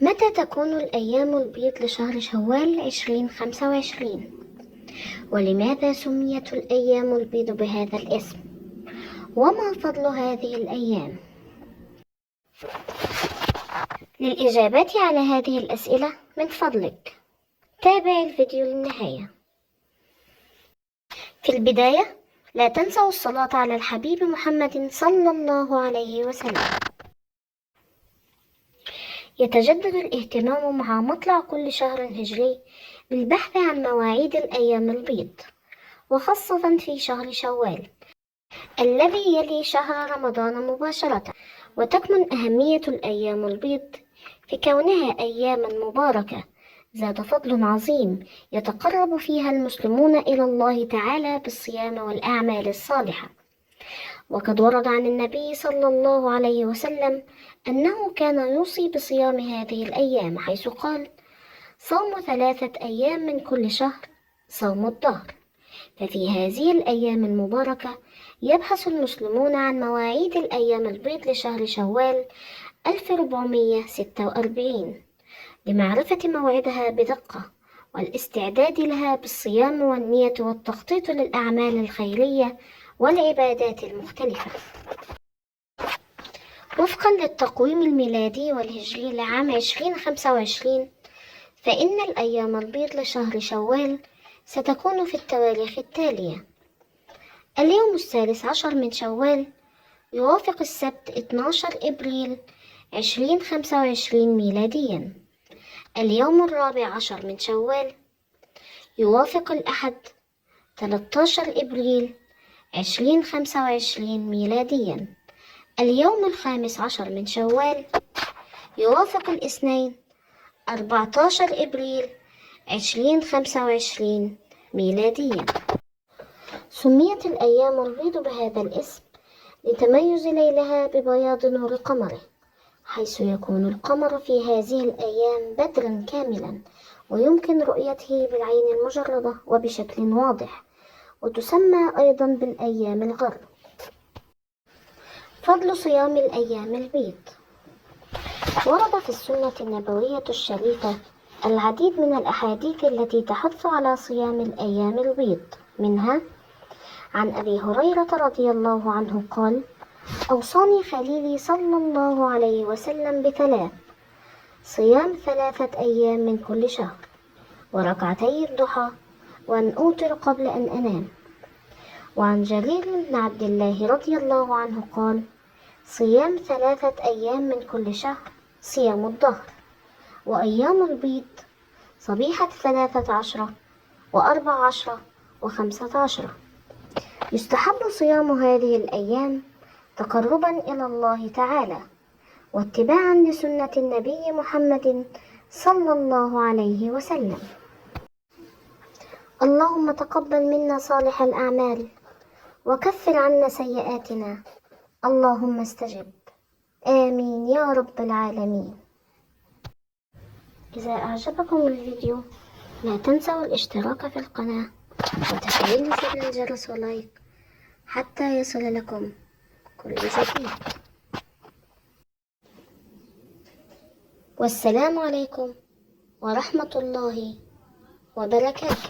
متى تكون الأيام البيض لشهر شوال 2025؟ ولماذا سميت الأيام البيض بهذا الاسم؟ وما فضل هذه الأيام؟ للإجابات على هذه الأسئلة من فضلك تابع الفيديو للنهاية. في البداية لا تنسوا الصلاة على الحبيب محمد صلى الله عليه وسلم. يتجدد الاهتمام مع مطلع كل شهر هجري بالبحث عن مواعيد الأيام البيض، وخاصة في شهر شوال الذي يلي شهر رمضان مباشرة. وتكمن أهمية الأيام البيض في كونها أياما مباركة ذات فضل عظيم يتقرب فيها المسلمون إلى الله تعالى بالصيام والأعمال الصالحة. وقد ورد عن النبي صلى الله عليه وسلم أنه كان يوصي بصيام هذه الأيام، حيث قال: صوم 3 أيام من كل شهر صوم الدهر. ففي هذه الأيام المباركة يبحث المسلمون عن مواعيد الأيام البيض لشهر شوال 1446 لمعرفة موعدها بدقة والاستعداد لها بالصيام والنية والتخطيط للأعمال الخيرية والعبادات المختلفة. وفقا للتقويم الميلادي والهجري لعام 2025، فإن الأيام البيض لشهر شوال ستكون في التواريخ التالية: اليوم 13 من شوال يوافق السبت 12 إبريل 2025 ميلاديا. اليوم 14 من شوال يوافق الأحد 13 إبريل 2025 ميلاديا. اليوم 15 من شوال يوافق الاثنين 14 إبريل 2025 ميلاديا. سميت الأيام البيض بهذا الاسم لتميز ليلها ببياض نور قمره، حيث يكون القمر في هذه الأيام بدرا كاملا ويمكن رؤيته بالعين المجردة وبشكل واضح، وتسمى أيضا بالأيام الغر. فضل صيام الأيام البيض. ورد في السنة النبوية الشريفة العديد من الأحاديث التي تحث على صيام الأيام البيض، منها عن أبي هريرة رضي الله عنه قال: أوصاني خليلي صلى الله عليه وسلم ب3: صيام 3 أيام من كل شهر، وركعتي الضحى، وأن أوتر قبل أن أنام. وعن جرير بن عبد الله رضي الله عنه قال: صيام 3 أيام من كل شهر صيام الدهر، وأيام البيض صبيحة 13 و14 و15. يستحب صيام هذه الأيام تقربا إلى الله تعالى واتباعا لسنة النبي محمد صلى الله عليه وسلم. اللهم تقبل منا صالح الأعمال وكفر عنا سيئاتنا، اللهم استجب، آمين يا رب العالمين. إذا أعجبكم الفيديو لا تنسوا الاشتراك في القناة وتفعيل زر الجرس ولايك حتى يصل لكم كل جديد. والسلام عليكم ورحمة الله وبركاته.